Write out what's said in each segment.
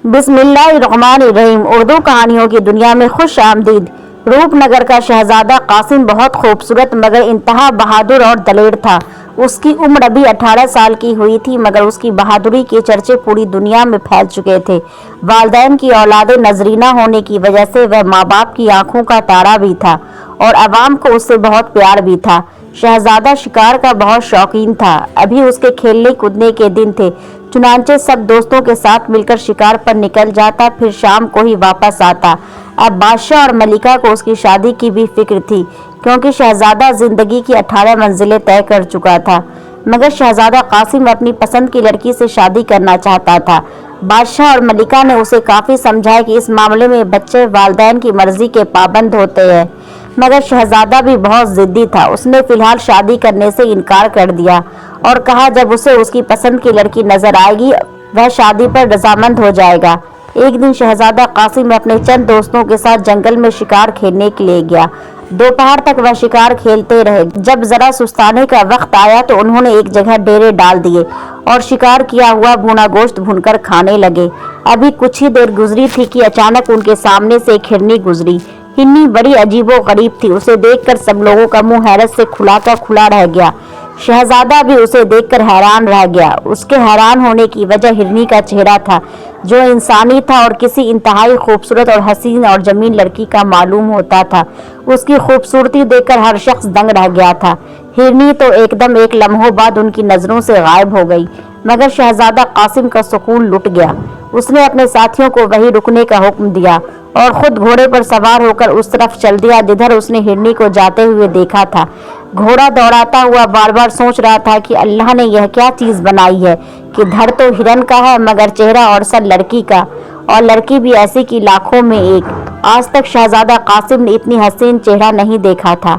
बिस्मिल्लाहिर्रहमानिर्रहीम। उर्दू कहानियों की दुनिया में खुश आमदीद। रूपनगर का शहजादा कासिम बहुत खूबसूरत मगर इंतहा बहादुर और दलेर था। उसकी उम्र अभी 18 साल की हुई थी मगर उसकी बहादुरी के चर्चे पूरी दुनिया में फैल चुके थे। वालिदैन की औलादे नजरीना होने की वजह से वह माँ बाप की आंखों का तारा भी था और अवाम को उससे बहुत प्यार भी था। शहजादा शिकार का बहुत शौकीन था। अभी उसके खेलने कूदने के दिन थे, चुनांचे सब दोस्तों के साथ मिलकर शिकार पर निकल जाता, फिर शाम को ही वापस आता। अब बादशाह और मलिका को उसकी शादी की भी फिक्र थी क्योंकि शहजादा जिंदगी की 18 मंजिलें तय कर चुका था। मगर शहजादा कासिम अपनी पसंद की लड़की से शादी करना चाहता था। बादशाह और मलिका ने उसे काफी समझाया कि इस मामले में बच्चे वालिदैन की मर्जी के पाबंद होते हैं, मगर शहजादा भी बहुत जिद्दी था। उसने फिलहाल शादी करने से इनकार कर दिया और कहा जब उसे उसकी पसंद की लड़की नजर आएगी वह शादी पर रजामंद हो जाएगा। एक दिन शहजादा कासिम अपने चंद दोस्तों के साथ जंगल में शिकार खेलने के लिए गया। दोपहर तक वह शिकार खेलते रहे। जब जरा सुस्ताने का वक्त आया तो उन्होंने एक जगह डेरे डाल दिए और शिकार किया हुआ भुना गोश्त भूनकर खाने लगे। अभी कुछ ही देर गुजरी थी कि अचानक उनके सामने से एक हिरनी गुजरी। हिरनी बड़ी अजीबो गरीब थी। उसे देखकर सब लोगों का मुंह हैरत से खुला का खुला रह गया। शहजादा भी उसे देखकर हैरान रह गया। उसके हैरान होने की वजह हिरनी का चेहरा था जो इंसानी था और किसी इंतहाई खूबसूरत और हसीन और जमीन लड़की का मालूम होता था। उसकी खूबसूरती देखकर हर शख्स दंग रह गया था। हिरनी तो एकदम एक लम्हों बाद उनकी नजरों से गायब हो गई, मगर शहजादा कासिम का सुकून लुट गया। उसने अपने साथियों को वहीं रुकने का हुक्म दिया और खुद घोड़े पर सवार होकर उस तरफ चल दिया जिधर उसने हिरनी को जाते हुए देखा था। घोड़ा दौड़ाता हुआ बार बार सोच रहा था कि अल्लाह ने यह क्या चीज बनाई है कि धड़ तो हिरन का है मगर चेहरा और सर लड़की का, और लड़की भी ऐसी कि लाखों में एक। आज तक शहजादा कासिम ने इतनी हसीन चेहरा नहीं देखा था।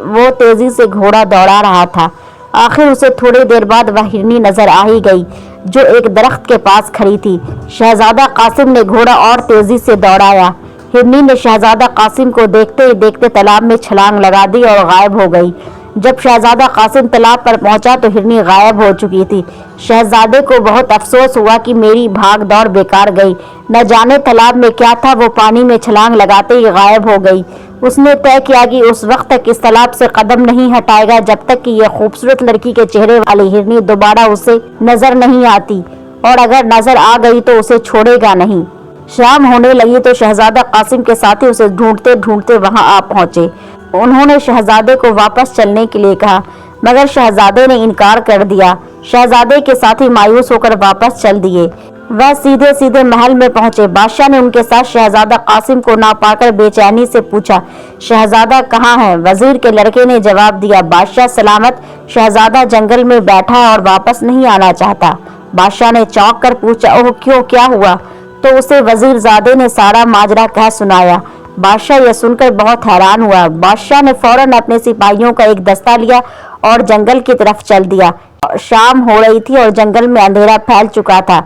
वो तेजी से घोड़ा दौड़ा रहा था। आखिर उसे थोड़ी देर बाद वह हिरनी नजर आ ही गई जो एक दरख्त के पास खड़ी थी। शहजादा कासिम ने घोड़ा और तेजी से दौड़ाया। हिरनी ने शहजादा कासिम को देखते ही देखते तालाब में छलांग लगा दी और गायब हो गई। जब शहजादा कासिम तालाब पर पहुंचा तो हिरनी गायब हो चुकी थी। शहजादे को बहुत अफसोस हुआ कि मेरी भाग दौड़ बेकार गई। न जाने तालाब में क्या था, वो पानी में छलांग लगाते ही गायब हो गई। उसने तय किया कि उस वक्त तक इस तालाब से कदम नहीं हटाएगा जब तक कि यह खूबसूरत लड़की के चेहरे वाली हिरनी दोबारा उसे नजर नहीं आती, और अगर नजर आ गई तो उसे छोड़ेगा नहीं। शाम होने लगी तो शहजादा कासिम के साथी उसे ढूंढते ढूंढते वहां आ पहुंचे। उन्होंने शहजादे को वापस चलने के लिए कहा मगर शहजादे ने इनकार कर दिया। शहजादे के साथी मायूस होकर वापस चल दिए। वह सीधे सीधे महल में पहुंचे। बादशाह ने उनके साथ शहजादा कासिम को ना पाकर बेचैनी से पूछा, शहजादा कहाँ है? वजीर के लड़के ने जवाब दिया, बादशाह सलामत, शहजादा जंगल में बैठा है और वापस नहीं आना चाहता। बादशाह ने चौंक कर पूछा, ओह क्यों, क्या हुआ? तो उसे वजीरजादे ने सारा माजरा कह सुनाया। बादशाह यह सुनकर बहुत हैरान हुआ। बादशाह ने फौरन अपने सिपाहियों का एक दस्ता लिया और जंगल की तरफ चल दिया। शाम हो रही थी और जंगल में अंधेरा फैल चुका था।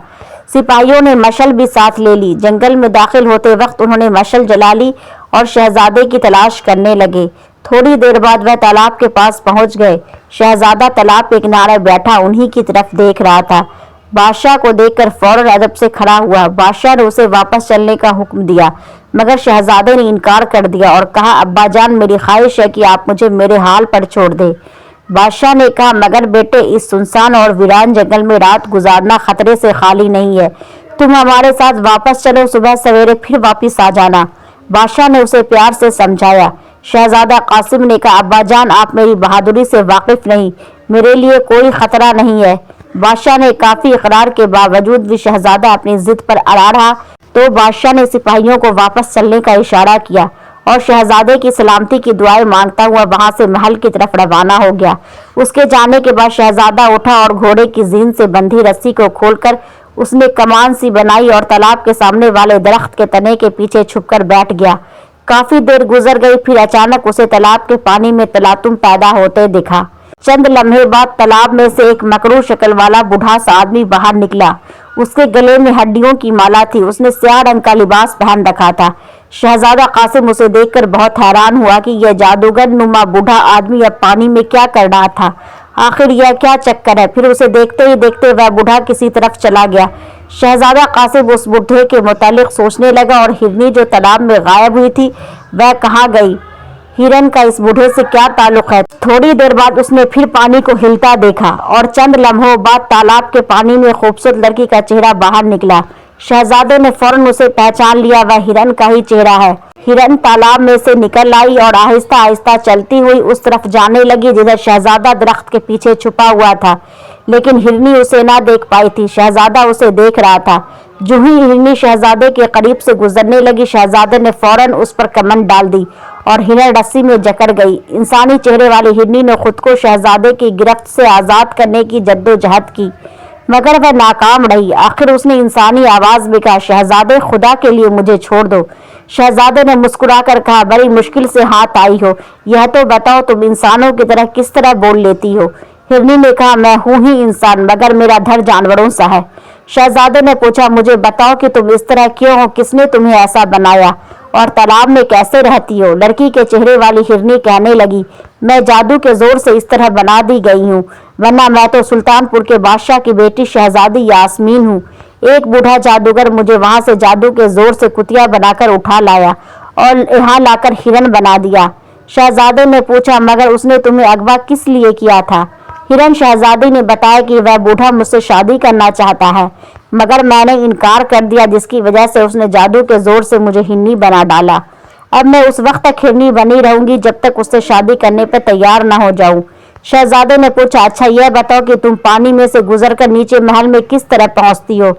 सिपाहियों ने मशल भी साथ ले ली। जंगल में दाखिल होते वक्त उन्होंने मशल जला ली और शहजादे की तलाश करने लगे। थोड़ी देर बाद वह तालाब के पास पहुंच गए। शहजादा तालाब के किनारे बैठा उन्हीं की तरफ देख रहा था। बादशाह को देखकर फौरन अदब से खड़ा हुआ। बादशाह ने उसे वापस चलने का हुक्म दिया मगर शहजादे ने इनकार कर दिया और कहा, अब्बा जान, मेरी ख्वाहिश है कि आप मुझे मेरे हाल पर छोड़ दें। बादशाह ने कहा, मगर बेटे, इस सुनसान और वीरान जंगल में रात गुजारना खतरे से खाली नहीं है। तुम हमारे साथ वापस चलो, सुबह सवेरे फिर वापस आ जाना। बादशाह ने उसे प्यार से समझाया। शहजादा कासिम ने कहा, अब्बा जान, आप मेरी बहादुरी से वाकिफ नहीं, मेरे लिए कोई खतरा नहीं है। बादशाह ने काफी इकरार के बावजूद भी शहजादा अपनी जिद पर अड़ा रहा तो बादशाह ने सिपाहियों को वापस चलने का इशारा किया और शहजादे की सलामती की दुआएं मांगता हुआ वहां से महल की तरफ रवाना हो गया। उसके जाने के बाद शहजादा उठा और घोड़े की जीन से बंधी रस्सी को खोलकर उसने कमान सी बनाई और तालाब के सामने वाले दरख्त के तने के पीछे छुपकर बैठ गया। काफी देर गुजर गई, फिर अचानक उसे तालाब के पानी में तलातुम पैदा होते दिखा। चंद लम्हे बाद तालाब में से एक मकरू शक्ल वाला बूढ़ा सा आदमी बाहर निकला। उसके गले में हड्डियों की माला थी। उसने स्याह रंग का लिबास पहन रखा था। शहजादा कासिम उसे देखकर बहुत हैरान हुआ कि यह जादूगर नुमा बूढ़ा आदमी अब पानी में क्या कर रहा था। आखिर यह क्या चक्कर है। फिर उसे देखते ही देखते वह बूढ़ा किसी तरफ चला गया। शहजादा कासिम उस बूढ़े के मुतालिक सोचने लगा और हिरनी जो तालाब में गायब हुई थी वह कहाँ गई, हिरन का इस बूढ़े से क्या ताल्लुक है। थोड़ी देर बाद उसने फिर पानी को हिलता देखा और चंद लम्हों बाद तालाब के पानी में खूबसूरत लड़की का चेहरा बाहर निकला। शहजादे ने फौरन उसे पहचान लिया, वह हिरन का ही चेहरा है। हिरन तालाब में से निकल आई और आहिस्ता आहिस्ता चलती हुई उस तरफ जाने लगी जिधर शहजादा दरख्त के पीछे छुपा हुआ था, लेकिन हिरनी उसे ना देख पाई थी। शहजादा उसे देख रहा था। जो ही हिरनी शहजादे के करीब से गुजरने लगी, शहजादे ने फौरन उस पर कमंड डाल दी और हिरन रस्सी में जकड़ गई। इंसानी चेहरे वाली हिरनी ने खुद को शहजादे की गिरफ्त से आज़ाद करने की जद्दोजहद की, मगर वह नाकाम रही। आखिर उसने इंसानी आवाज़ में कहा, शहजादे खुदा के लिए मुझे छोड़ दो। शहजादे ने मुस्कुराकर कहा, बड़ी मुश्किल से हाथ आई हो, यह तो बताओ तुम इंसानों की तरह किस तरह बोल लेती हो। हिरनी ने कहा, मैं हूँ ही इंसान मगर मेरा धड़ जानवरों सा है। शहजादे ने पूछा, मुझे बताओ कि तुम इस तरह क्यों हो, किसने तुम्हें ऐसा बनाया और तालाब में कैसे रहती हो। लड़की के चेहरे वाली हिरनी कहने लगी, मैं जादू के जोर से इस तरह बना दी गई हूँ, वरना मैं तो सुल्तानपुर के बादशाह की बेटी शहजादी यास्मीन हूँ। एक बूढ़ा जादूगर मुझे वहां से जादू के जोर से कुतिया बनाकर उठा लाया और यहाँ लाकर हिरन बना दिया। शहजादे ने पूछा, मगर उसने तुम्हें अगवा किस लिए किया था। हिरन शहजादी ने बताया कि वह बूढ़ा मुझसे शादी करना चाहता है, मगर मैंने इनकार कर दिया, जिसकी वजह से उसने जादू के जोर से मुझे हिरनी बना डाला। अब मैं उस वक्त तक हिरनी बनी रहूंगी जब तक उससे शादी करने पर तैयार न हो जाऊं। शहजादे ने पूछा, अच्छा यह बताओ कि तुम पानी में से गुजरकर नीचे महल में किस तरह पहुंचती हो।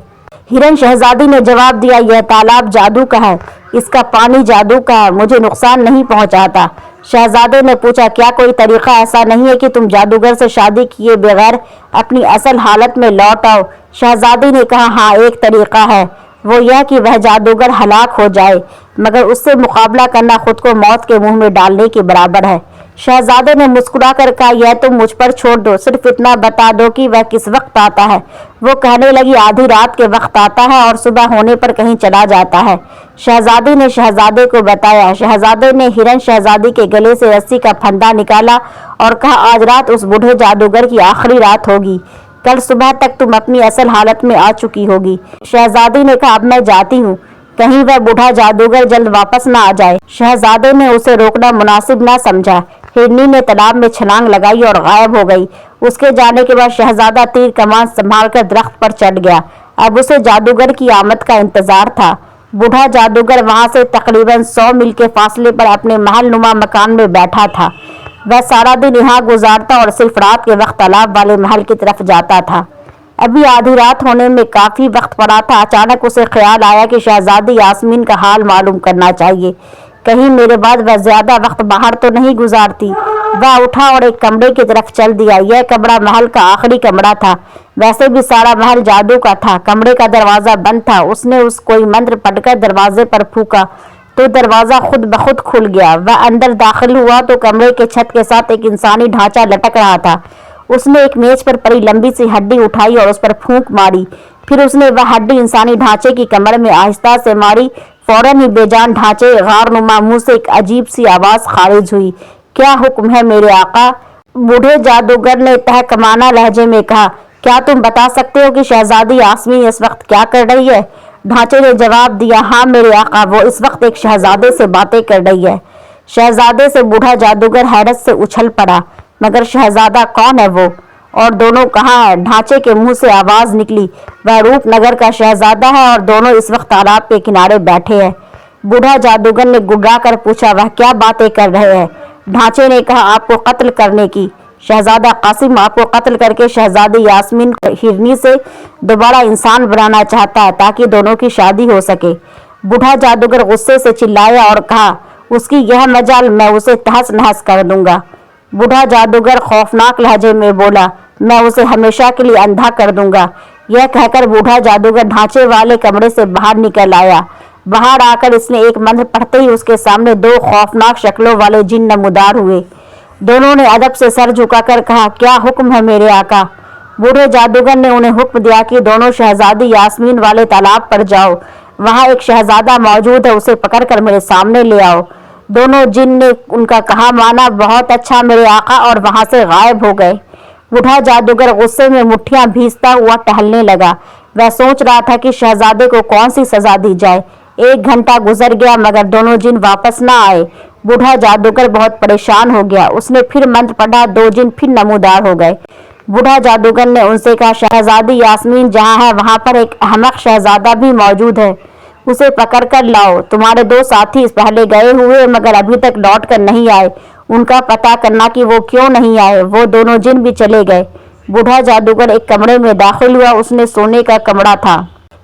हिरन शहजादी ने जवाब दिया, यह तालाब जादू का है, इसका पानी जादू का है, मुझे नुकसान नहीं पहुंचाता। शहजादे ने पूछा, क्या कोई तरीका ऐसा नहीं है कि तुम जादूगर से शादी किए बगैर अपनी असल हालत में लौट आओ। शहजादी ने कहा, हाँ एक तरीका है, वो यह कि वह जादूगर हलाक हो जाए, मगर उससे मुकाबला करना खुद को मौत के मुंह में डालने के बराबर है। शहजादे ने मुस्कुराकर कहा, यह तुम मुझ पर छोड़ दो, सिर्फ इतना बता दो कि वह किस वक्त आता है। वो कहने लगी, आधी रात के वक्त आता है और सुबह होने पर कहीं चला जाता है। शहजादी ने शहजादे को बताया। शहजादे ने हिरन शहजादी के गले से रस्सी का फंदा निकाला और कहा, आज रात उस बूढ़े जादूगर की आखिरी रात होगी, कल सुबह तक तुम अपनी असल हालत में आ चुकी होगी। शहजादी ने कहा, अब मैं जाती हूँ, कहीं वह बूढ़ा जादूगर जल्द वापस न आ जाए। शहजादे ने उसे रोकना मुनासिब न समझा। हिरनी ने तालाब में छलांग लगाई और गायब हो गई। उसके जाने के बाद शहजादा तीर कमान संभालकर दरख्त पर चढ़ गया। अब उसे जादूगर की आमद का इंतजार था। बूढ़ा जादूगर वहां से तकरीबन 100 मील के फासले पर अपने महल नुमा मकान में बैठा था। वह सारा दिन यहाँ गुजारता और सिर्फ रात के वक्त तालाब वाले महल की तरफ जाता था। अभी आधी रात होने में काफी वक्त पड़ा था। अचानक उसे ख्याल आया कि शहजादी यास्मीन का हाल मालूम करना चाहिए, कहीं मेरे बाद वह ज्यादा वक्त बाहर तो नहीं गुजारती। वह उठा और एक कमरे की तरफ चल दिया। यह कमरा महल का आखिरी कमरा था। वैसे भी सारा महल जादू का था। कमरे का दरवाजा बंद था। उसने कोई मंत्र पढ़कर दरवाजे पर फूंका तो दरवाजा खुद ब खुद खुल गया। वह अंदर दाखिल हुआ तो कमरे के छत के साथ एक इंसानी ढांचा लटक रहा था। उसने एक मेज पर पड़ी लंबी सी हड्डी उठाई और उस पर फूंक मारी। फिर उसने वह हड्डी इंसानी ढांचे की कमर में आहिस्ता से मारी। फौरन ही बेजान ढांचे गारनुमा मुंह से एक अजीब सी आवाज खारिज हुई, क्या हुक्म है मेरे आका। बूढ़े जादूगर ने तहकमाना लहजे में कहा, क्या तुम बता सकते हो कि शहजादी यास्मीन इस वक्त क्या कर रही है। ढांचे ने जवाब दिया, हाँ मेरे आका, वो इस वक्त एक शहजादे से बातें कर रही है। शहजादे से बूढ़ा जादूगर हैरत से उछल पड़ा, मगर शहजादा कौन है वो और दोनों कहाँ है। ढांचे के मुंह से आवाज निकली, वह रूपनगर का शहजादा है और दोनों इस वक्त तालाब के किनारे बैठे हैं। बूढ़ा जादूगर ने गुर्रा कर पूछा, वह क्या बातें कर रहे हैं। ढांचे ने कहा, आपको कत्ल करने की। शहजादा कासिम आपको कत्ल करके शहजादी यास्मीन हिरनी से दोबारा इंसान बनाना चाहता है ताकि दोनों की शादी हो सके। बूढ़ा जादूगर गुस्से से चिल्लाया और कहा, उसकी यह मजाल, मैं उसे तहस नहस कर दूंगा। बूढ़ा जादूगर खौफनाक लहजे में बोला, मैं उसे हमेशा के लिए अंधा कर दूंगा। यह कहकर बूढ़ा जादूगर ढांचे वाले कमरे से बाहर निकल आया। बाहर आकर इसने एक मंत्र पढ़ते ही उसके सामने दो खौफनाक शक्लों वाले जिन नमूदार हुए। दोनों ने अदब से सर झुकाकर कहा, क्या हुक्म है मेरे आका। बूढ़े जादूगर ने उन्हें हुक्म दिया कि दोनों शहजादी यास्मीन वाले तालाब पर जाओ, वहां एक शहजादा मौजूद है, उसे पकड़कर मेरे सामने ले आओ। दोनों जिन ने उनका कहा माना। बहुत अच्छा मेरे आका, और वहां से गायब हो गए। बूढ़ा जादूगर गुस्से में मुट्ठियां भींचता हुआ टहलने लगा। वह सोच रहा था कि शहजादे को कौन सी सजा दी जाए। 1 घंटा गुजर गया मगर दोनों जिन वापस न आए। बूढ़ा जादूगर बहुत परेशान हो गया। उसने फिर मंत्र पढ़ा, 2 जिन फिर नमूदार हो गए। बूढ़ा जादूगर ने उनसे कहा, शहजादी यास्मीन जहाँ है वहाँ पर एक अहमक शहजादा भी मौजूद है, उसे पकड़ कर लाओ। तुम्हारे 2 साथी पहले गए हुए मगर अभी तक लौट कर नहीं आए, उनका पता करना कि वो क्यों नहीं आए। वो दोनों जिन भी चले गए। बूढ़ा जादूगर एक कमरे में दाखिल हुआ। उसने सोने का कमरा था।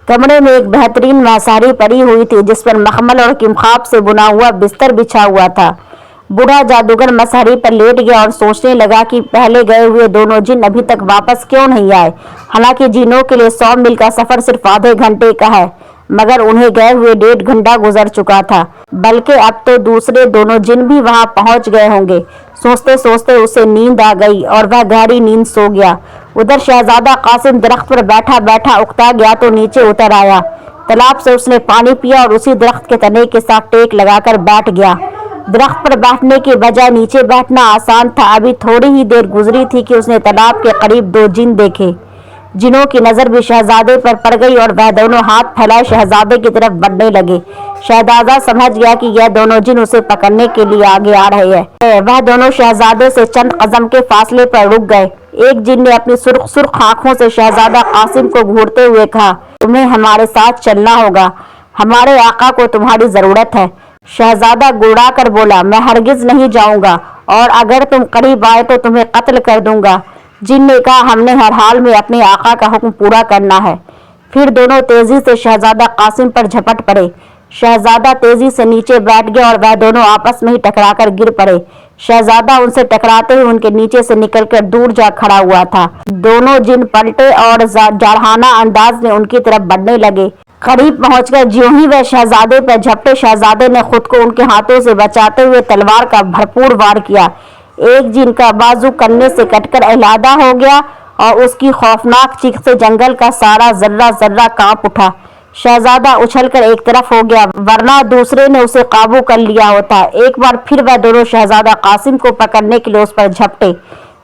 कमरे में एक बेहतरीन मैसारी पड़ी हुई थी जिस पर मखमल और किमखाब से बुना हुआ बिस्तर बिछा हुआ था। बूढ़ा जादूगर मसहरी पर लेट गया और सोचने लगा कि पहले गए हुए दोनों जिन अभी तक वापस क्यों नहीं आए। हालांकि जिनों के लिए 100 मील का सफर सिर्फ आधे घंटे का है मगर उन्हें गए हुए 1.5 घंटा गुजर चुका था। बल्कि अब तो दूसरे दोनों जिन भी वहां पहुंच गए होंगे। सोचते सोचते उसे नींद आ गई और वह गहरी नींद सो गया। उधर शहजादा कासिम दरख्त पर बैठा बैठा उकता गया तो नीचे उतर आया। तालाब से उसने पानी पिया और उसी दरख्त के तने के साथ टेक लगाकर बैठ गया। दरख्त पर बैठने के बजाय नीचे बैठना आसान था। अभी थोड़ी ही देर गुजरी थी कि उसने तालाब के करीब 2 जिन देखे। जिनों की नजर भी शहजादे पर पड़ गई और वह दोनों हाथ फैलाए शहजादे की तरफ बढ़ने लगे। शहजादा समझ गया कि यह दोनों जिन उसे पकड़ने के लिए आगे आ रहे हैं। वह दोनों शहजादे से चंद कदम के फासले पर रुक गए। एक जिन ने अपनी सुर्ख सुर्ख आंखों से शहजादा कासिम को घूरते हुए कहा, तुम्हें हमारे साथ चलना होगा, हमारे आका को तुम्हारी जरूरत है। शहजादा गुड़ा कर बोला, मैं हरगिज नहीं जाऊंगा और अगर तुम करीब आए तो तुम्हें कत्ल कर दूंगा। जिन ने कहा, हमने हर हाल में अपने आका का हुक्म पूरा करना है। फिर दोनों तेजी से शहजादा कासिम पर झपट पड़े। शहजादा तेजी से नीचे बैठ गया और वह दोनों आपस में ही टकराकर गिर पड़े। शहजादा उनसे टकराते ही उनके नीचे से निकलकर दूर जा खड़ा हुआ था। दोनों जिन पलटे और जारहाना अंदाज में उनकी तरफ बढ़ने लगे। करीब पहुंचकर ज्यों ही वह शहजादे पर झपटे, शहजादे ने खुद को उनके हाथों से बचाते हुए तलवार का भरपूर वार किया। एक जिन का बाजू कन्ने से कटकर अलहदा हो गया और उसकी खौफनाक चीख से जंगल का सारा जर्रा जर्रा कांप उठा। शहजादा उछलकर एक तरफ हो गया वरना दूसरे ने उसे काबू कर लिया होता। एक बार फिर वह दोनों शहजादा कासिम को पकड़ने के लिए उस पर झपटे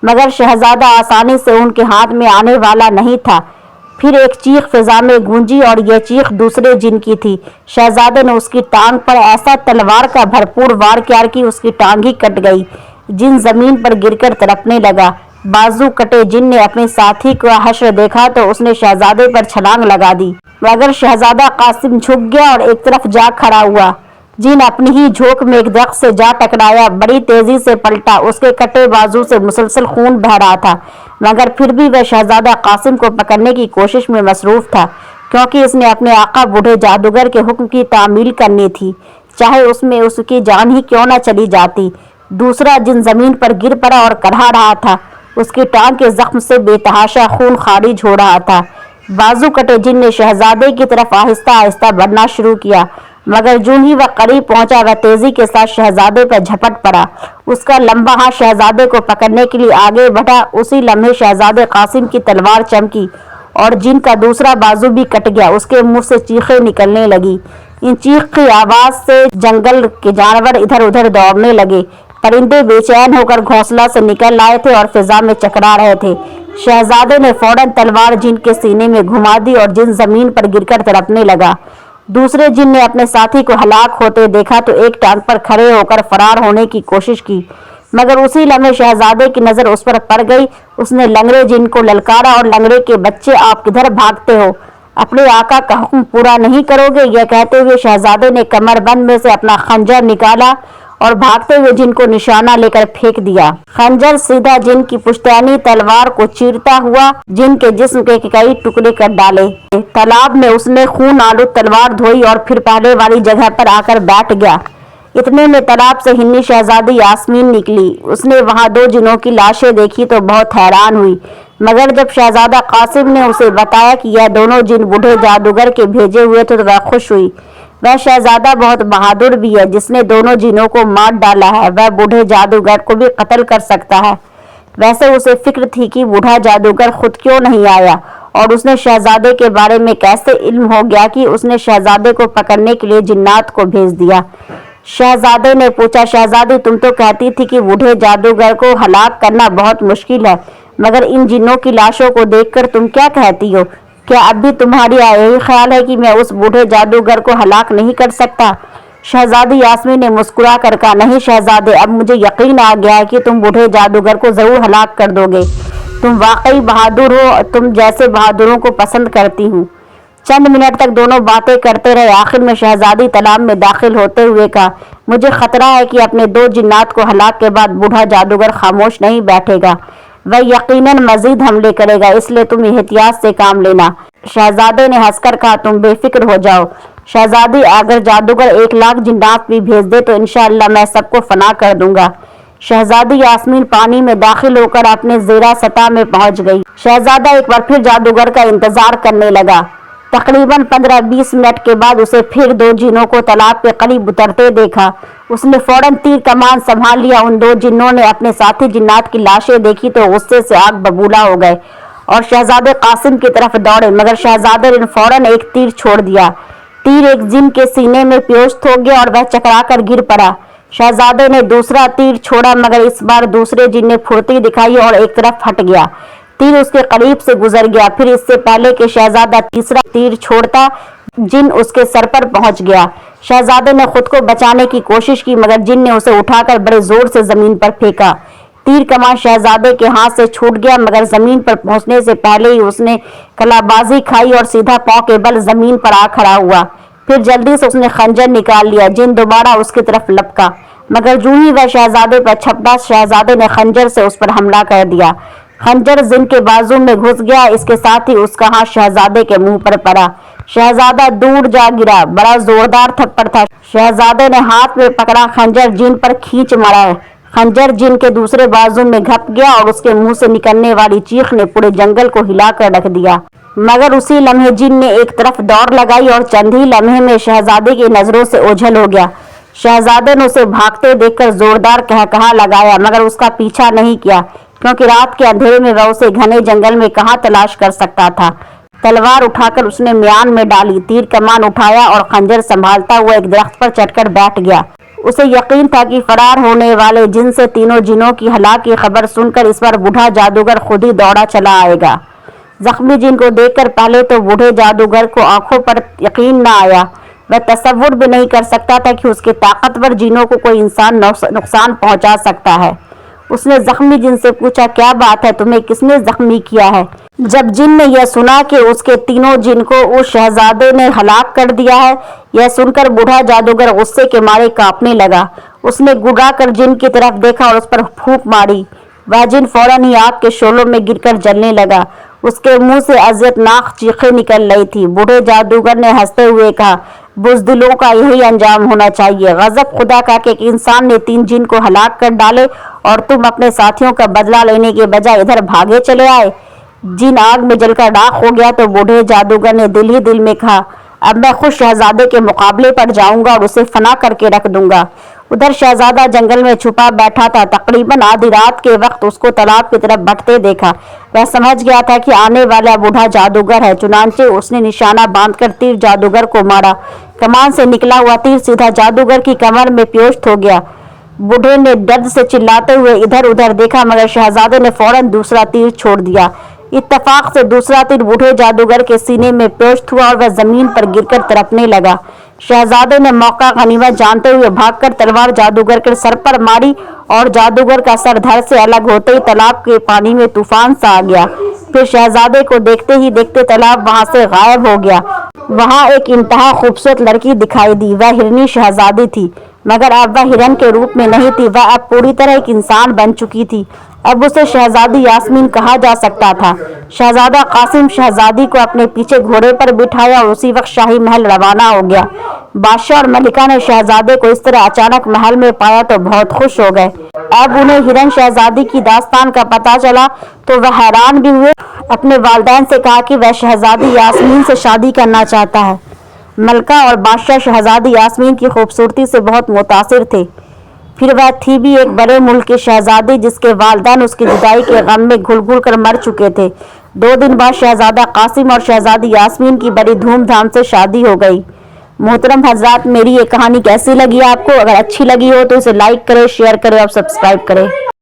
मगर शहजादा आसानी से उनके हाथ में आने वाला नहीं था। फिर एक चीख फिजा में गूंजी और यह चीख दूसरे जिन की थी। शहजादे ने उसकी टांग पर ऐसा तलवार का भरपूर वार किया कि उसकी टांग ही कट गई। जिन जमीन पर गिरकर तड़पने लगा। बाजू कटे जिन ने अपने साथी का हश्र देखा तो उसने शहजादे पर छलांग लगा दी मगर शहजादा कासिम झुक गया और एक तरफ जा खड़ा हुआ। जिन अपनी ही झोंक में एक दरख्त से जा टकराया, बड़ी तेजी से पलटा। उसके कटे बाजू से मुसलसल खून बह रहा था मगर फिर भी वह शहजादा कासिम को पकड़ने की कोशिश में मसरूफ था क्योंकि इसने अपने आका बूढ़े जादूगर के हुक्म की तामील करनी थी, चाहे उसमें उसकी जान ही क्यों न चली जाती। दूसरा जिन जमीन पर गिर पड़ा और करहा रहा था। उसकी टांग के जख्म से बेतहाशा खून खारिज हो रहा था। बाजू कटे जिन ने शहजादे की तरफ आहिस्ता आहिस्ता बढ़ना शुरू किया मगर जो ही वह करीब पहुंचा वह तेजी के साथ शहजादे पर झपट पड़ा। उसका लंबा हाथ शहजादे को पकड़ने के लिए आगे बढ़ा। उसी लम्हे शहजादे कासिम की तलवार चमकी और जिन का दूसरा बाजू भी कट गया। उसके मुंह से चीखें निकलने लगी। इन चीख की आवाज से जंगल के जानवर इधर उधर दौड़ने लगे। परिंदे बेचैन होकर घोंसला से निकल आए थे और फिजा में चकरा रहे थे। शहजादे ने फौरन तलवार जिन के सीने में घुमा दी और जिन जमीन पर गिरकर तड़पने लगा। दूसरे जिन ने अपने साथी को हलाक होते देखा तो एक टांग पर खड़े होकर फरार होने की कोशिश की मगर उसी लम्हे शहजादे की नजर उस पर पड़ गई। उसने लंगड़े जिन को ललकारा और लंगड़े के बच्चे, आप किधर भागते हो, अपने आका का हुक्म पूरा नहीं करोगे? यह कहते हुए शहजादे ने कमरबंद में से अपना खंजर निकाला और भागते हुए जिन को निशाना लेकर फेंक दिया। खंजर सीधा जिन की पुश्तैनी तलवार को चीरता हुआ जिन के जिस्म के कई टुकड़े कर डाले। तालाब में उसने खून आलू तलवार धोई और फिर पहले वाली जगह पर आकर बैठ गया। इतने में तालाब से हिन्नी शहजादी यास्मीन निकली। उसने वहां 2 जिनों की लाशें देखी तो बहुत हैरान हुई मगर जब शहजादा कासिम ने उसे बताया कि यह दोनों जिन बूढ़े जादूगर के भेजे हुए थे तो वह खुश हुई। वह शहजादा बहुत बहादुर भी है जिसने दोनों जिनों को मार डाला है। वह बूढ़े जादूगर को भी कत्ल कर सकता है। वैसे उसे फिक्र थी कि बूढ़ा जादूगर खुद क्यों नहीं आया और उसने शहजादे के बारे में कैसे इल्म हो गया कि उसने शहजादे को पकड़ने के लिए जिन्नात को भेज दिया। शहजादे ने पूछा, शहजादी तुम तो कहती थी कि बूढ़े जादूगर को हलाक करना बहुत मुश्किल है मगर इन जिन्नों की लाशों को देखकर तुम क्या कहती हो? क्या अब भी तुम्हारी यही ख्याल है कि मैं उस बूढ़े जादूगर को हलाक नहीं कर सकता? शहजादी यास्मीन ने मुस्कुरा कर कहा, नहीं शहजादे, अब मुझे यकीन आ गया है कि तुम बूढ़े जादूगर को जरूर हलाक कर दोगे। तुम वाकई बहादुर हो, तुम जैसे बहादुरों को पसंद करती हूँ। चंद मिनट तक दोनों बातें करते रहे। आखिर में शहजादी तालाब में दाखिल होते हुए कहा, मुझे खतरा है कि अपने 2 जिन्नात को हलाक के बाद बूढ़ा जादूगर खामोश नहीं बैठेगा, वह यकीनन मजीद हमले करेगा, इसलिए तुम एहतियात से काम लेना। शहजादे ने हंसकर कहा, तुम बेफिक्र हो जाओ शहजादी, अगर जादूगर 1 लाख जिन्नात भी भेज दे तो इंशाअल्लाह मैं सबको फना कर दूंगा। शहजादी यास्मीन पानी में दाखिल होकर अपने ज़ेरा सतह में पहुंच गई। शहजादा एक बार फिर जादूगर का इंतजार करने लगा। तकरीबन 15-20 मिनट के बाद उसे फिर 2 जिन्नों को तालाब के करीब उतरते देखा। उसने फौरन तीर कमान संभाल लिया। उन 2 जिन्नों ने अपने साथी जिन्नात की लाशें देखी तो गुस्से से आग बबूला हो गए और शहजादे कासिम की तरफ दौड़े, मगर शहजादे ने फौरन एक तीर छोड़ दिया। तीर एक जिन के सीने में प्योस्त हो गया और वह चकराकर गिर पड़ा। शहजादे ने दूसरा तीर छोड़ा, मगर इस बार दूसरे जिन ने फुर्ती दिखाई और एक तरफ हट गया। तीर उसके करीब से गुजर गया। फिर इससे पहले कि शहजादा तीसरा तीर छोड़ता, जिन उसके सर पर पहुंच गया। शहजादे ने खुद को बचाने की कोशिश की, मगर जिन ने उसे उठाकर बड़े जोर से जमीन पर फेंका। तीर कमान शहजादे के हाथ से छूट गया, मगर जमीन पर पहुंचने से पहले ही उसने कलाबाजी खाई और सीधा पांव के बल जमीन पर आ खड़ा हुआ। फिर जल्दी से उसने खंजर निकाल लिया। जिन दोबारा उसकी तरफ लपका, मगर जूं ही वह शहजादे पर छपटा, शहजादे ने खंजर से उस पर हमला कर दिया। खंजर जिन के बाजू में घुस गया, इसके साथ ही उसका हाथ शहजादे के मुंह पर पड़ा। शहजादा दूर जा गिरा। बड़ा जोरदार थप्पड़ था। शहजादे ने हाथ में पकड़ा खंजर जिन पर खींच मारा। खंजर जिन के दूसरे बाजू में घप गया और उसके मुंह से निकलने वाली चीख ने पूरे जंगल को हिलाकर रख दिया। मगर उसी लम्हे जिन ने एक तरफ दौड़ लगाई और चंद ही लम्हे में शहजादे की नजरों से ओझल हो गया। शहजादे ने उसे भागते देखकर जोरदार कहकहा लगाया, मगर उसका पीछा नहीं किया, क्योंकि रात के अंधेरे में वह उसे घने जंगल में कहाँ तलाश कर सकता था। तलवार उठाकर उसने म्यान में डाली, तीर कमान उठाया और खंजर संभालता हुआ एक दरख्त पर चढ़कर बैठ गया। उसे यकीन था कि फरार होने वाले जिन से तीनों जिनों की हलाक की खबर सुनकर इस बार बूढ़ा जादूगर खुद ही दौड़ा चला आएगा। जख्मी जिन को देखकर पहले तो बूढ़े जादूगर को आंखों पर यकीन न आया। वह तसव्वुर भी नहीं कर सकता था कि उसके ताकतवर जिनों को कोई इंसान नुकसान पहुंचा सकता है। उसने जख्मी जिन से पूछा, क्या बात है, तुम्हें किसने जख्मी किया है? जब जिन ने यह सुना कि उसके तीनों जिन को उस शहजादे ने हलाक कर दिया है, यह सुनकर बूढ़ा जादूगर गुस्से के मारे कांपने लगा। उसने गुर्रा कर जिन की तरफ देखा और उस पर फूंक मारी। वह जिन फौरन ही आग के शोलों में गिरकर जलने लगा। उसके मुंह से अज़ियतनाक चीखें निकल रही थी। बूढ़े जादूगर ने हंसते हुए कहा, बुज़दिलों का यही अंजाम होना चाहिए। गजब खुदा का कि एक इंसान ने 3 जिन को हलाक कर डाले और तुम अपने साथियों का बदला लेने के बजाय इधर भागे चले आए। जिन आग में जलकर राख हो गया तो बूढ़े जादूगर ने दिल ही दिल में कहा, अब मैं खुद शहजादे के मुकाबले पर जाऊंगा और उसे फना करके रख दूंगा। उधर शहजादा जंगल में छुपा बैठा था। तकरीबन आधी रात के वक्त उसको तालाब की तरफ बढ़ते देखा। वह समझ गया था कि आने वाला बूढ़ा जादूगर है। चुनांचे उसने निशाना बांधकर तीर जादूगर को मारा। कमान से निकला हुआ तीर सीधा जादूगर की कमर में प्योस्त हो गया। बूढ़े ने दर्द से चिल्लाते हुए इधर उधर देखा, मगर शहजादे ने फौरन दूसरा तीर छोड़ दिया। इत्तेफाक से दूसरा तीर बूढ़े जादूगर के सीने में प्योस्त हुआ और वह जमीन पर गिरकर तड़पने लगा। शहजादे ने मौका गनीमत जानते हुए भागकर तलवार जादूगर के सर पर मारी और जादूगर का सर धड़ से अलग होते ही तालाब के पानी में तूफान सा आ गया। फिर शहजादे को देखते ही देखते तालाब वहां से गायब हो गया। वहां एक इंतहा खूबसूरत लड़की दिखाई दी। वह हिरनी शहजादी थी, मगर अब वह हिरन के रूप में नहीं थी। वह अब पूरी तरह एक इंसान बन चुकी थी। अब उसे शहजादी यास्मीन कहा जा सकता था। शहजादा कासिम शहजादी को अपने पीछे घोड़े पर बिठाया और उसी वक्त शाही महल रवाना हो गया। बादशाह और मलिका ने शहजादे को इस तरह अचानक महल में पाया तो बहुत खुश हो गए। अब उन्हें हिरन शहजादी की दास्तान का पता चला तो वह हैरान भी हुए। अपने वालिदैन से कहा कि वह शहजादी यास्मीन से शादी करना चाहता है। मलिका और बादशाह शहजादी यास्मीन की खूबसूरती से बहुत मुतासिर थे। फिर वह थी भी एक बड़े मुल्क की शहजादी जिसके वालिदैन उसकी जुदाई के गम में घुल घुल कर मर चुके थे। 2 दिन बाद शहजादा कासिम और शहजादी यास्मीन की बड़ी धूमधाम से शादी हो गई। मोहतरम हजरात, मेरी ये कहानी कैसी लगी आपको? अगर अच्छी लगी हो तो इसे लाइक करें, शेयर करें और सब्सक्राइब करें।